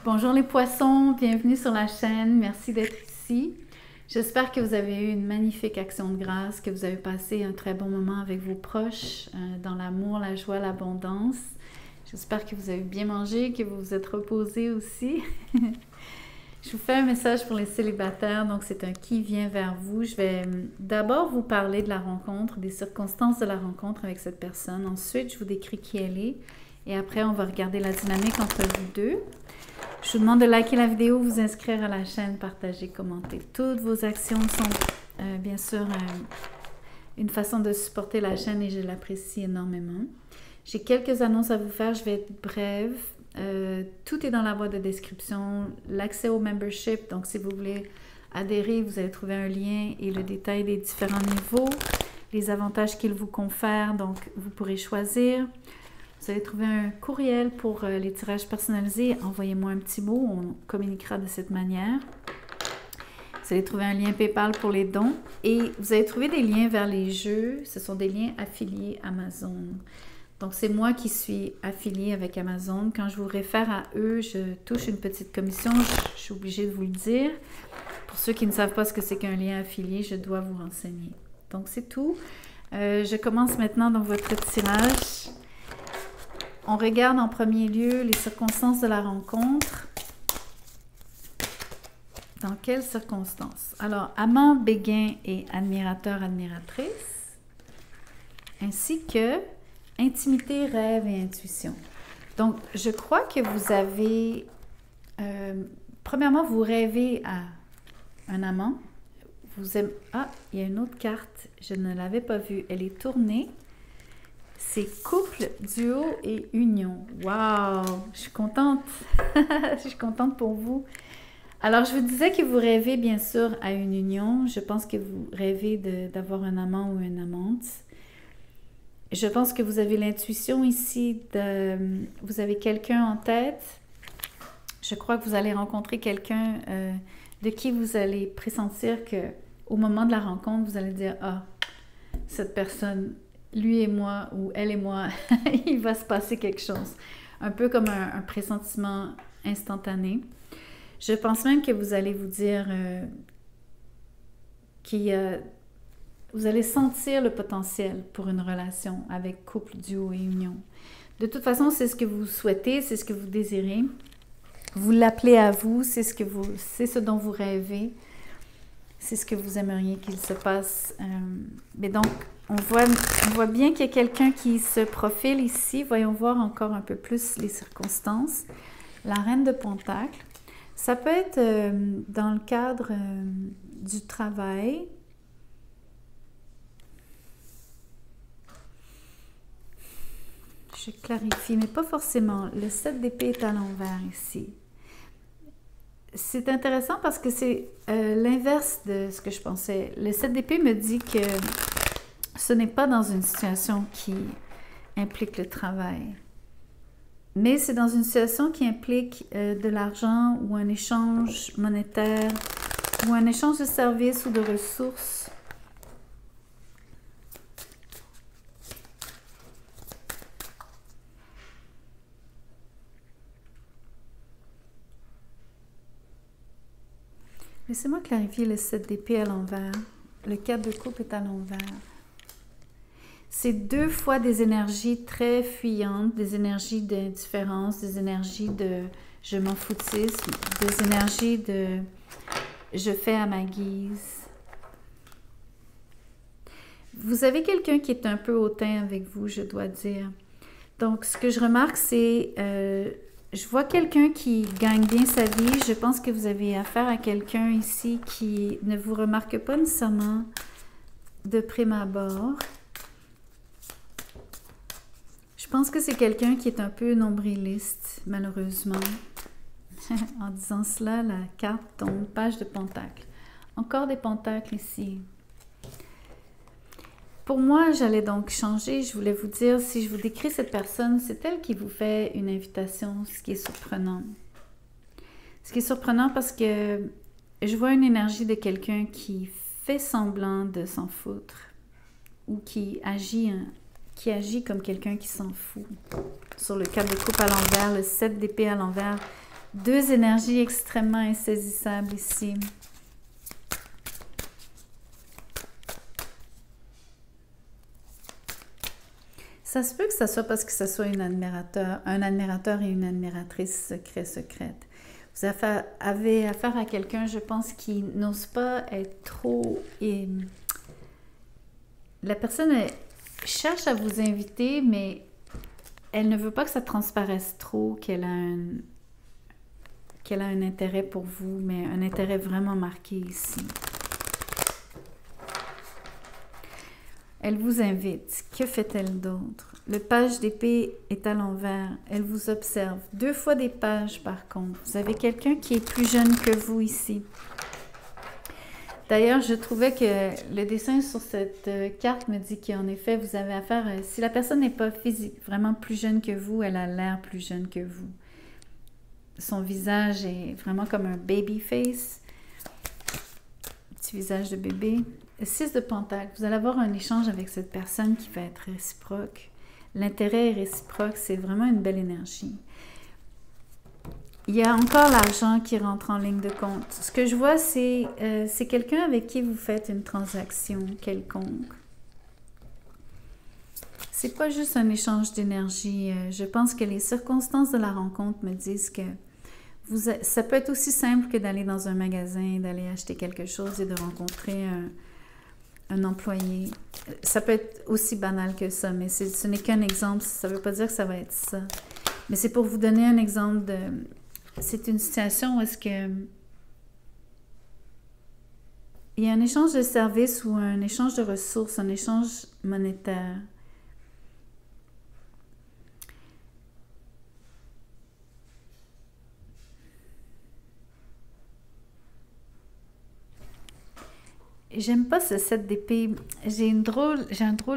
Bonjour les poissons, bienvenue sur la chaîne, merci d'être ici. J'espère que vous avez eu une magnifique action de grâce, que vous avez passé un très bon moment avec vos proches, dans l'amour, la joie, l'abondance. J'espère que vous avez bien mangé, que vous vous êtes reposé aussi. Je vous fais un message pour les célibataires, donc c'est un qui vient vers vous. Je vais d'abord vous parler de la rencontre, des circonstances de la rencontre avec cette personne. Ensuite, je vous décris qui elle est. Et après, on va regarder la dynamique entre vous deux. Je vous demande de liker la vidéo, vous inscrire à la chaîne, partager, commenter. Toutes vos actions sont bien sûr une façon de supporter la chaîne et je l'apprécie énormément. J'ai quelques annonces à vous faire, je vais être brève. Tout est dans la boîte de description. L'accès au membership, donc si vous voulez adhérer, vous allez trouver un lien et le détail des différents niveaux, les avantages qu'il vous confère, donc vous pourrez choisir. Vous allez trouver un courriel pour les tirages personnalisés. Envoyez-moi un petit mot, on communiquera de cette manière. Vous allez trouver un lien PayPal pour les dons et vous allez trouver des liens vers les jeux. Ce sont des liens affiliés Amazon. Donc, c'est moi qui suis affiliée avec Amazon. Quand je vous réfère à eux, je touche une petite commission. Je suis obligée de vous le dire. Pour ceux qui ne savent pas ce que c'est qu'un lien affilié, je dois vous renseigner. Donc, c'est tout. Je commence maintenant dans votre tirage. On regarde en premier lieu les circonstances de la rencontre. Dans quelles circonstances? Alors, amant, béguin et admirateur, admiratrice, ainsi que intimité, rêve et intuition. Donc, je crois que vous avez... premièrement, vous rêvez à un amant. Vous aimez... Ah, il y a une autre carte. Je ne l'avais pas vue. Elle est tournée. C'est couple, duo et union. Wow! Je suis contente. Je suis contente pour vous. Alors, je vous disais que vous rêvez bien sûr à une union. Je pense que vous rêvez d'avoir un amant ou une amante. Je pense que vous avez l'intuition ici vous avez quelqu'un en tête. Je crois que vous allez rencontrer quelqu'un de qui vous allez pressentir que au moment de la rencontre, vous allez dire « Ah, cette personne... » lui et moi, ou elle et moi, il va se passer quelque chose. Un peu comme un pressentiment instantané. Je pense même que vous allez vous dire vous allez sentir le potentiel pour une relation avec couple, duo et union. De toute façon, c'est ce que vous souhaitez, c'est ce que vous désirez. Vous l'appelez à vous, c'est ce dont vous rêvez. C'est ce que vous aimeriez qu'il se passe. Mais donc, on voit bien qu'il y a quelqu'un qui se profile ici. Voyons voir encore un peu plus les circonstances. La reine de Pentacles. Ça peut être dans le cadre du travail. Je clarifie, mais pas forcément. Le 7 d'épée est à l'envers ici. C'est intéressant parce que c'est l'inverse de ce que je pensais. Le 7 d'épée me dit que ce n'est pas dans une situation qui implique le travail, mais c'est dans une situation qui implique de l'argent ou un échange monétaire ou un échange de services ou de ressources. Laissez-moi clarifier le 7 d'épée à l'envers. Le 4 de coupe est à l'envers. C'est deux fois des énergies très fuyantes, des énergies d'indifférence, des énergies de je m'en foutisme, des énergies de je fais à ma guise. Vous avez quelqu'un qui est un peu hautain avec vous, je dois dire. Donc, ce que je remarque, c'est... je vois quelqu'un qui gagne bien sa vie. Je pense que vous avez affaire à quelqu'un ici qui ne vous remarque pas nécessairement de prime abord. Je pense que c'est quelqu'un qui est un peu nombriliste, malheureusement. En disant cela, la carte tombe, page de Pentacles. Encore des Pentacles ici. Pour moi, j'allais donc changer. Je voulais vous dire, si je vous décris cette personne, c'est elle qui vous fait une invitation, ce qui est surprenant. Ce qui est surprenant parce que je vois une énergie de quelqu'un qui fait semblant de s'en foutre ou qui agit comme quelqu'un qui s'en fout. Sur le 4 de coupe à l'envers, le 7 d'épée à l'envers, Deux énergies extrêmement insaisissables ici. Ça se peut que ça soit parce que ça soit un admirateur et une admiratrice secrète. Vous avez affaire à quelqu'un, je pense, qui n'ose pas être trop... La personne cherche à vous inviter, mais elle ne veut pas que ça transparaisse trop, qu'elle a un intérêt pour vous, mais un intérêt vraiment marqué ici. Elle vous invite. Que fait-elle d'autre? Le page d'épée est à l'envers. Elle vous observe. Deux fois des pages, par contre. Vous avez quelqu'un qui est plus jeune que vous ici. D'ailleurs, je trouvais que le dessin sur cette carte me dit qu'en effet, vous avez affaire... si la personne n'est pas vraiment plus jeune que vous, elle a l'air plus jeune que vous. Son visage est vraiment comme un baby face. Petit visage de bébé. 6 de Pentacle. Vous allez avoir un échange avec cette personne qui va être réciproque. L'intérêt est réciproque. C'est vraiment une belle énergie. Il y a encore l'argent qui rentre en ligne de compte. Ce que je vois, c'est quelqu'un avec qui vous faites une transaction quelconque. C'est pas juste un échange d'énergie. Je pense que les circonstances de la rencontre me disent que ça peut être aussi simple que d'aller dans un magasin, d'aller acheter quelque chose et de rencontrer un employé. Ça peut être aussi banal que ça, mais ce n'est qu'un exemple. Ça ne veut pas dire que ça va être ça. Mais c'est pour vous donner un exemple de... C'est une situation où est-ce que... Il y a un échange de services ou un échange de ressources, un échange monétaire. J'aime pas ce set d'épée. J'ai un drôle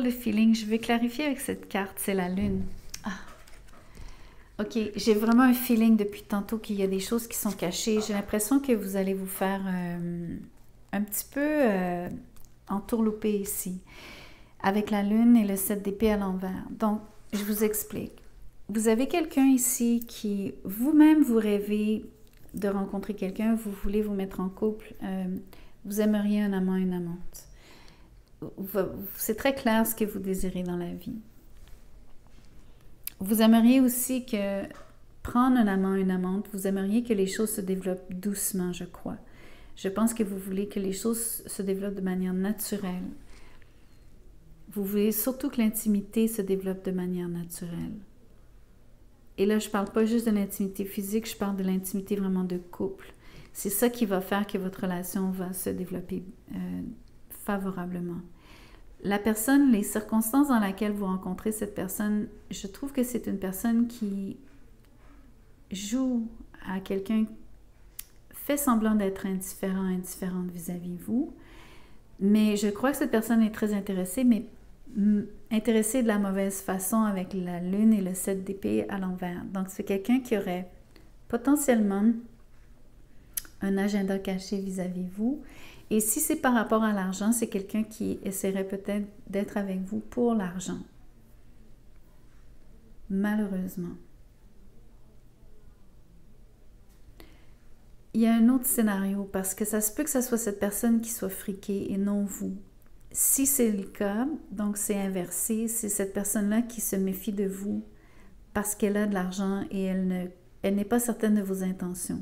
de feeling. Je vais clarifier avec cette carte. C'est la lune. Ah. Ok, j'ai vraiment un feeling depuis tantôt qu'il y a des choses qui sont cachées. J'ai l'impression que vous allez vous faire un petit peu entourlouper ici. Avec la lune et le set d'épée à l'envers. Donc, je vous explique. Vous avez quelqu'un ici qui, vous-même, vous rêvez de rencontrer quelqu'un. Vous voulez vous mettre en couple. Vous aimeriez un amant, une amante. C'est très clair ce que vous désirez dans la vie. Vous aimeriez aussi que prendre un amant, une amante, vous aimeriez que les choses se développent doucement, je crois. Je pense que vous voulez que les choses se développent de manière naturelle. Vous voulez surtout que l'intimité se développe de manière naturelle. Et là, je ne parle pas juste de l'intimité physique, je parle de l'intimité vraiment de couple. C'est ça qui va faire que votre relation va se développer favorablement. La personne, les circonstances dans lesquelles vous rencontrez cette personne, je trouve que c'est une personne qui joue à quelqu'un, fait semblant d'être indifférente vis-à-vis de vous, mais je crois que cette personne est très intéressée, mais intéressée de la mauvaise façon avec la lune et le 7 d'épée à l'envers. Donc, c'est quelqu'un qui aurait potentiellement un agenda caché vis-à-vis de vous. Et si c'est par rapport à l'argent, c'est quelqu'un qui essaierait peut-être d'être avec vous pour l'argent. Malheureusement. Il y a un autre scénario parce que ça se peut que ce soit cette personne qui soit friquée et non vous. Si c'est le cas, donc c'est inversé, c'est cette personne-là qui se méfie de vous parce qu'elle a de l'argent et elle n'est pas certaine de vos intentions.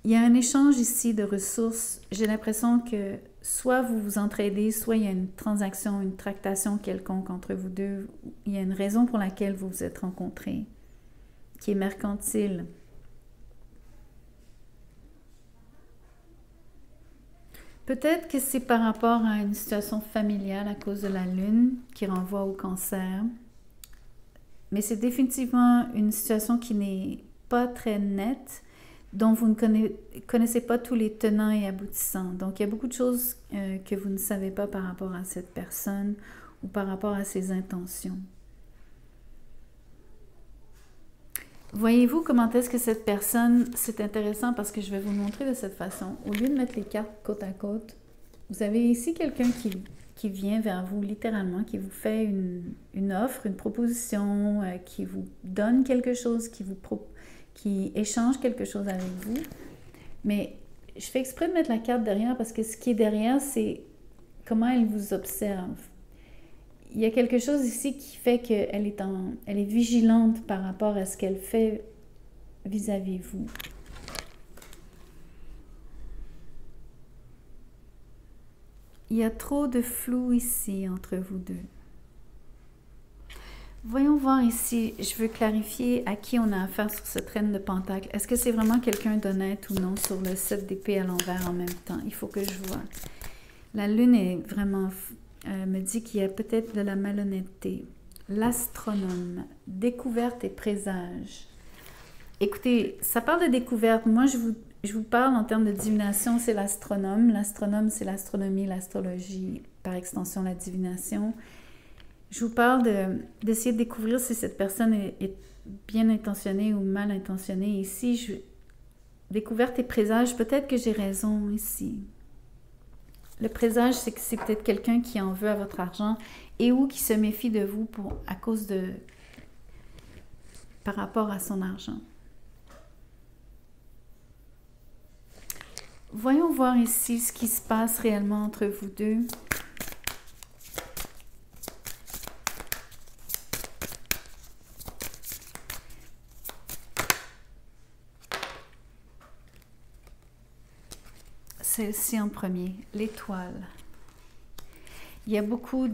Il y a un échange ici de ressources. J'ai l'impression que soit vous vous entraidez, soit il y a une transaction, une tractation quelconque entre vous deux. Il y a une raison pour laquelle vous vous êtes rencontrés, qui est mercantile. Peut-être que c'est par rapport à une situation familiale à cause de la lune qui renvoie au cancer. Mais c'est définitivement une situation qui n'est pas très nette, dont vous ne connaissez pas tous les tenants et aboutissants. Donc, il y a beaucoup de choses que vous ne savez pas par rapport à cette personne ou par rapport à ses intentions. Voyez-vous comment est-ce que cette personne, c'est intéressant parce que je vais vous montrer de cette façon. Au lieu de mettre les cartes côte à côte, vous avez ici quelqu'un qui vient vers vous littéralement, qui vous fait une offre, une proposition, qui vous donne quelque chose, qui qui échange quelque chose avec vous. Mais je fais exprès de mettre la carte derrière parce que ce qui est derrière, c'est comment elle vous observe. Il y a quelque chose ici qui fait qu'elle elle est vigilante par rapport à ce qu'elle fait vis-à-vis de vous. Il y a trop de flou ici entre vous deux. Voyons voir ici, je veux clarifier à qui on a affaire sur cette reine de Pentacle. Est-ce que c'est vraiment quelqu'un d'honnête ou non sur le 7 d'épée à l'envers en même temps? Il faut que je vois. La lune est vraiment, me dit qu'il y a peut-être de la malhonnêteté. L'astronome, découverte et présage. Écoutez, ça parle de découverte. Moi, je vous parle en termes de divination, c'est l'astronome. L'astronome, c'est l'astronomie, l'astrologie, par extension, la divination. Je vous parle d'essayer de découvrir si cette personne est bien intentionnée ou mal intentionnée. Ici, découverte et présage, peut-être que j'ai raison ici. Le présage, c'est que c'est peut-être quelqu'un qui en veut à votre argent et ou qui se méfie de vous par rapport à son argent. Voyons voir ici ce qui se passe réellement entre vous deux. Celle-ci en premier, l'étoile. Il y a beaucoup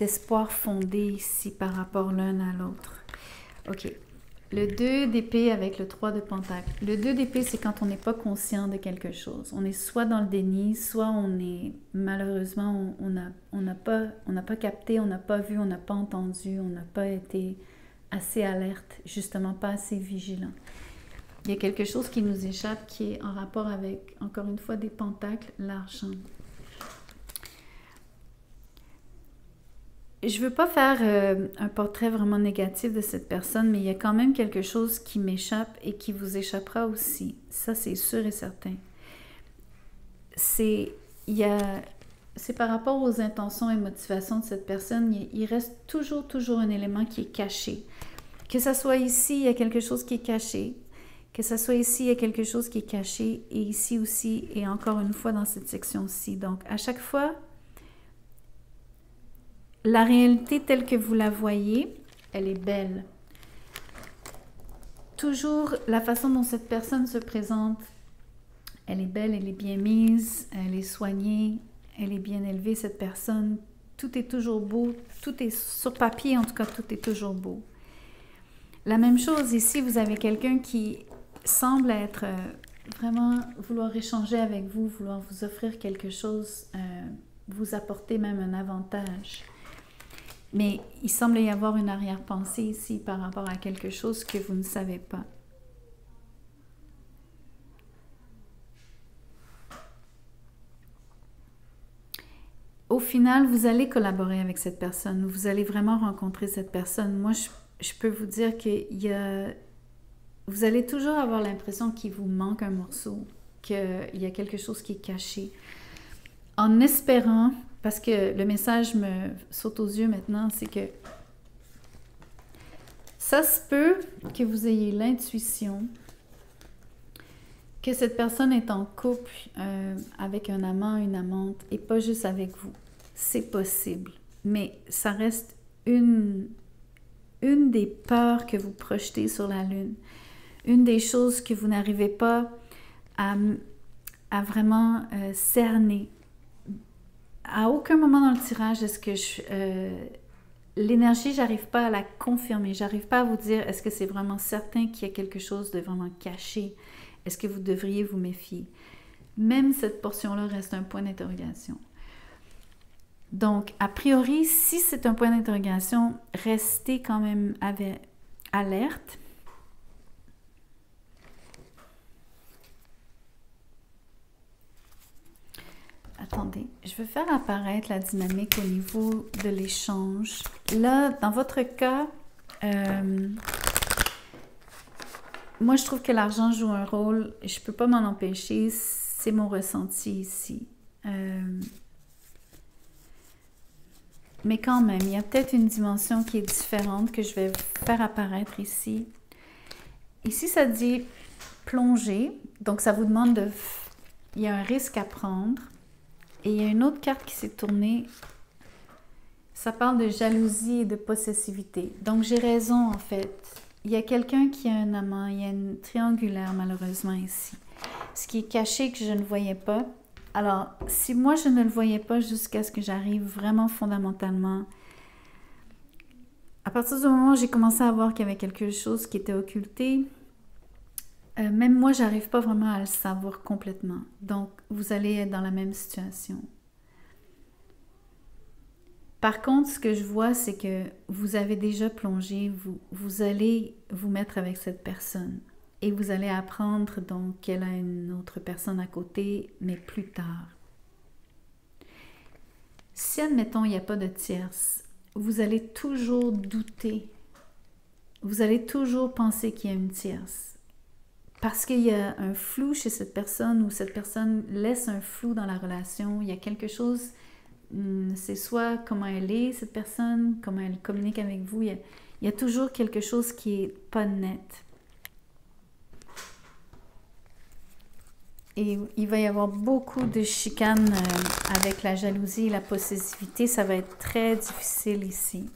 d'espoir fondé ici par rapport l'un à l'autre. OK. Le 2 d'épée avec le 3 de pentacle. Le 2 d'épée, c'est quand on n'est pas conscient de quelque chose. On est soit dans le déni, soit on est, malheureusement, on n'a pas capté, on n'a pas vu, on n'a pas entendu, on n'a pas été assez alerte, justement pas assez vigilant. Il y a quelque chose qui nous échappe qui est en rapport avec, encore une fois, des pentacles, l'argent. Je ne veux pas faire un portrait vraiment négatif de cette personne, mais il y a quand même quelque chose qui m'échappe et qui vous échappera aussi. Ça, c'est sûr et certain. C'est par rapport aux intentions et motivations de cette personne, il reste toujours un élément qui est caché. Que ça soit ici, il y a quelque chose qui est caché. Que ça soit ici, il y a quelque chose qui est caché. Et ici aussi, et encore une fois dans cette section-ci. Donc, à chaque fois, la réalité telle que vous la voyez, elle est belle. Toujours, la façon dont cette personne se présente, elle est belle, elle est bien mise, elle est soignée, elle est bien élevée, cette personne. Tout est toujours beau, tout est sur papier, en tout cas, tout est toujours beau. La même chose ici, vous avez quelqu'un qui semble être vraiment vouloir échanger avec vous, vouloir vous offrir quelque chose, vous apporter même un avantage. Mais il semble y avoir une arrière-pensée ici par rapport à quelque chose que vous ne savez pas. Au final, vous allez collaborer avec cette personne. Vous allez vraiment rencontrer cette personne. Moi, je peux vous dire que vous allez toujours avoir l'impression qu'il vous manque un morceau, qu'il y a quelque chose qui est caché. En espérant, parce que le message me saute aux yeux maintenant, c'est que ça se peut que vous ayez l'intuition que cette personne est en couple avec un amant, une amante, et pas juste avec vous. C'est possible, mais ça reste une des peurs que vous projetez sur la Lune. Une des choses que vous n'arrivez pas à vraiment cerner. À aucun moment dans le tirage, est-ce que l'énergie, j'arrive pas à la confirmer. J'arrive pas à vous dire, est-ce que c'est vraiment certain qu'il y a quelque chose de vraiment caché? Est-ce que vous devriez vous méfier? Même cette portion-là reste un point d'interrogation. Donc, a priori, si c'est un point d'interrogation, restez quand même alerte. Attendez, je vais faire apparaître la dynamique au niveau de l'échange. Là, dans votre cas, moi, je trouve que l'argent joue un rôle. Je ne peux pas m'en empêcher. C'est mon ressenti ici. Mais quand même, il y a peut-être une dimension qui est différente que je vais faire apparaître ici. Ici, ça dit plonger. Donc, ça vous demande de... Il y a un risque à prendre. Et il y a une autre carte qui s'est tournée. Ça parle de jalousie et de possessivité. Donc, j'ai raison, en fait. Il y a quelqu'un qui a un amant. Il y a une triangulaire, malheureusement, ici. Ce qui est caché que je ne voyais pas. Alors, si moi, je ne le voyais pas jusqu'à ce que j'arrive vraiment fondamentalement, à partir du moment où j'ai commencé à voir qu'il y avait quelque chose qui était occulté, même moi, j'arrive pas vraiment à le savoir complètement. Donc, vous allez être dans la même situation. Par contre, ce que je vois, c'est que vous avez déjà plongé, vous allez vous mettre avec cette personne. Et vous allez apprendre donc qu'elle a une autre personne à côté, mais plus tard. Si, admettons, il n'y a pas de tierce, vous allez toujours douter. Vous allez toujours penser qu'il y a une tierce. Parce qu'il y a un flou chez cette personne ou cette personne laisse un flou dans la relation. Il y a quelque chose, c'est soit comment elle est, cette personne, comment elle communique avec vous. Il y a toujours quelque chose qui n'est pas net. Et il va y avoir beaucoup de chicanes avec la jalousie et la possessivité. Ça va être très difficile ici.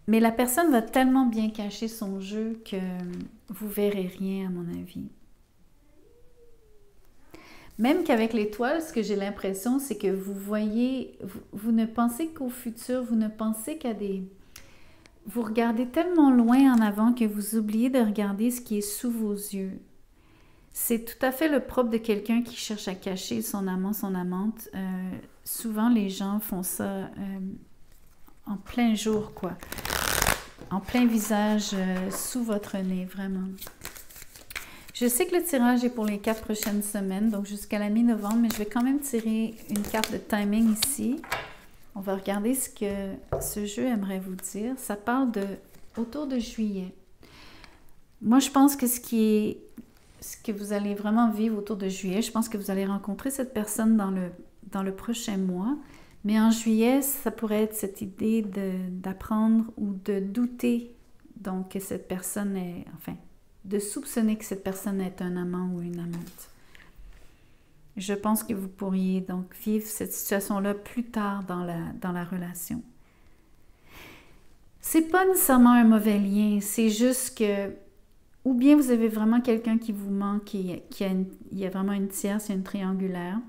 Mais la personne va tellement bien cacher son jeu que vous ne verrez rien, à mon avis. Même qu'avec l'étoile, ce que j'ai l'impression, c'est que vous voyez, vous ne pensez qu'au futur, vous ne pensez qu'à des... Vous regardez tellement loin en avant que vous oubliez de regarder ce qui est sous vos yeux. C'est tout à fait le propre de quelqu'un qui cherche à cacher son amant, son amante. Souvent, les gens font ça en plein jour, quoi. En plein visage, sous votre nez, vraiment. Je sais que le tirage est pour les 4 prochaines semaines, donc jusqu'à la mi-novembre, mais je vais quand même tirer une carte de timing ici. On va regarder ce que ce jeu aimerait vous dire. Ça parle de autour de juillet. Moi, je pense que ce que vous allez vraiment vivre autour de juillet, je pense que vous allez rencontrer cette personne dans le prochain mois. Mais en juillet, ça pourrait être cette idée d'apprendre ou de douter donc que cette personne est, enfin, de soupçonner que cette personne est un amant ou une amante. Je pense que vous pourriez donc vivre cette situation-là plus tard dans la relation. C'est pas nécessairement un mauvais lien, c'est juste que ou bien vous avez vraiment quelqu'un qui vous manque, il y a vraiment une tierce, il y a une triangulaire.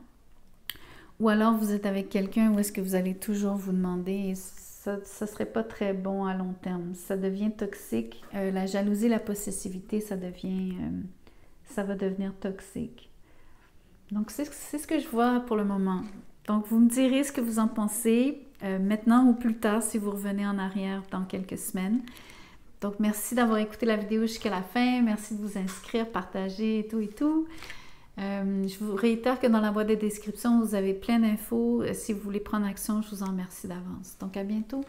Ou alors vous êtes avec quelqu'un où est-ce que vous allez toujours vous demander, et ça ne serait pas très bon à long terme. Ça devient toxique. La jalousie, la possessivité, ça va devenir toxique. Donc c'est ce que je vois pour le moment. Donc vous me direz ce que vous en pensez maintenant ou plus tard si vous revenez en arrière dans quelques semaines. Donc, merci d'avoir écouté la vidéo jusqu'à la fin. Merci de vous inscrire, partager et tout et tout. Je vous réitère que dans la boîte de description, vous avez plein d'infos. Si vous voulez prendre action, je vous en remercie d'avance. Donc, à bientôt.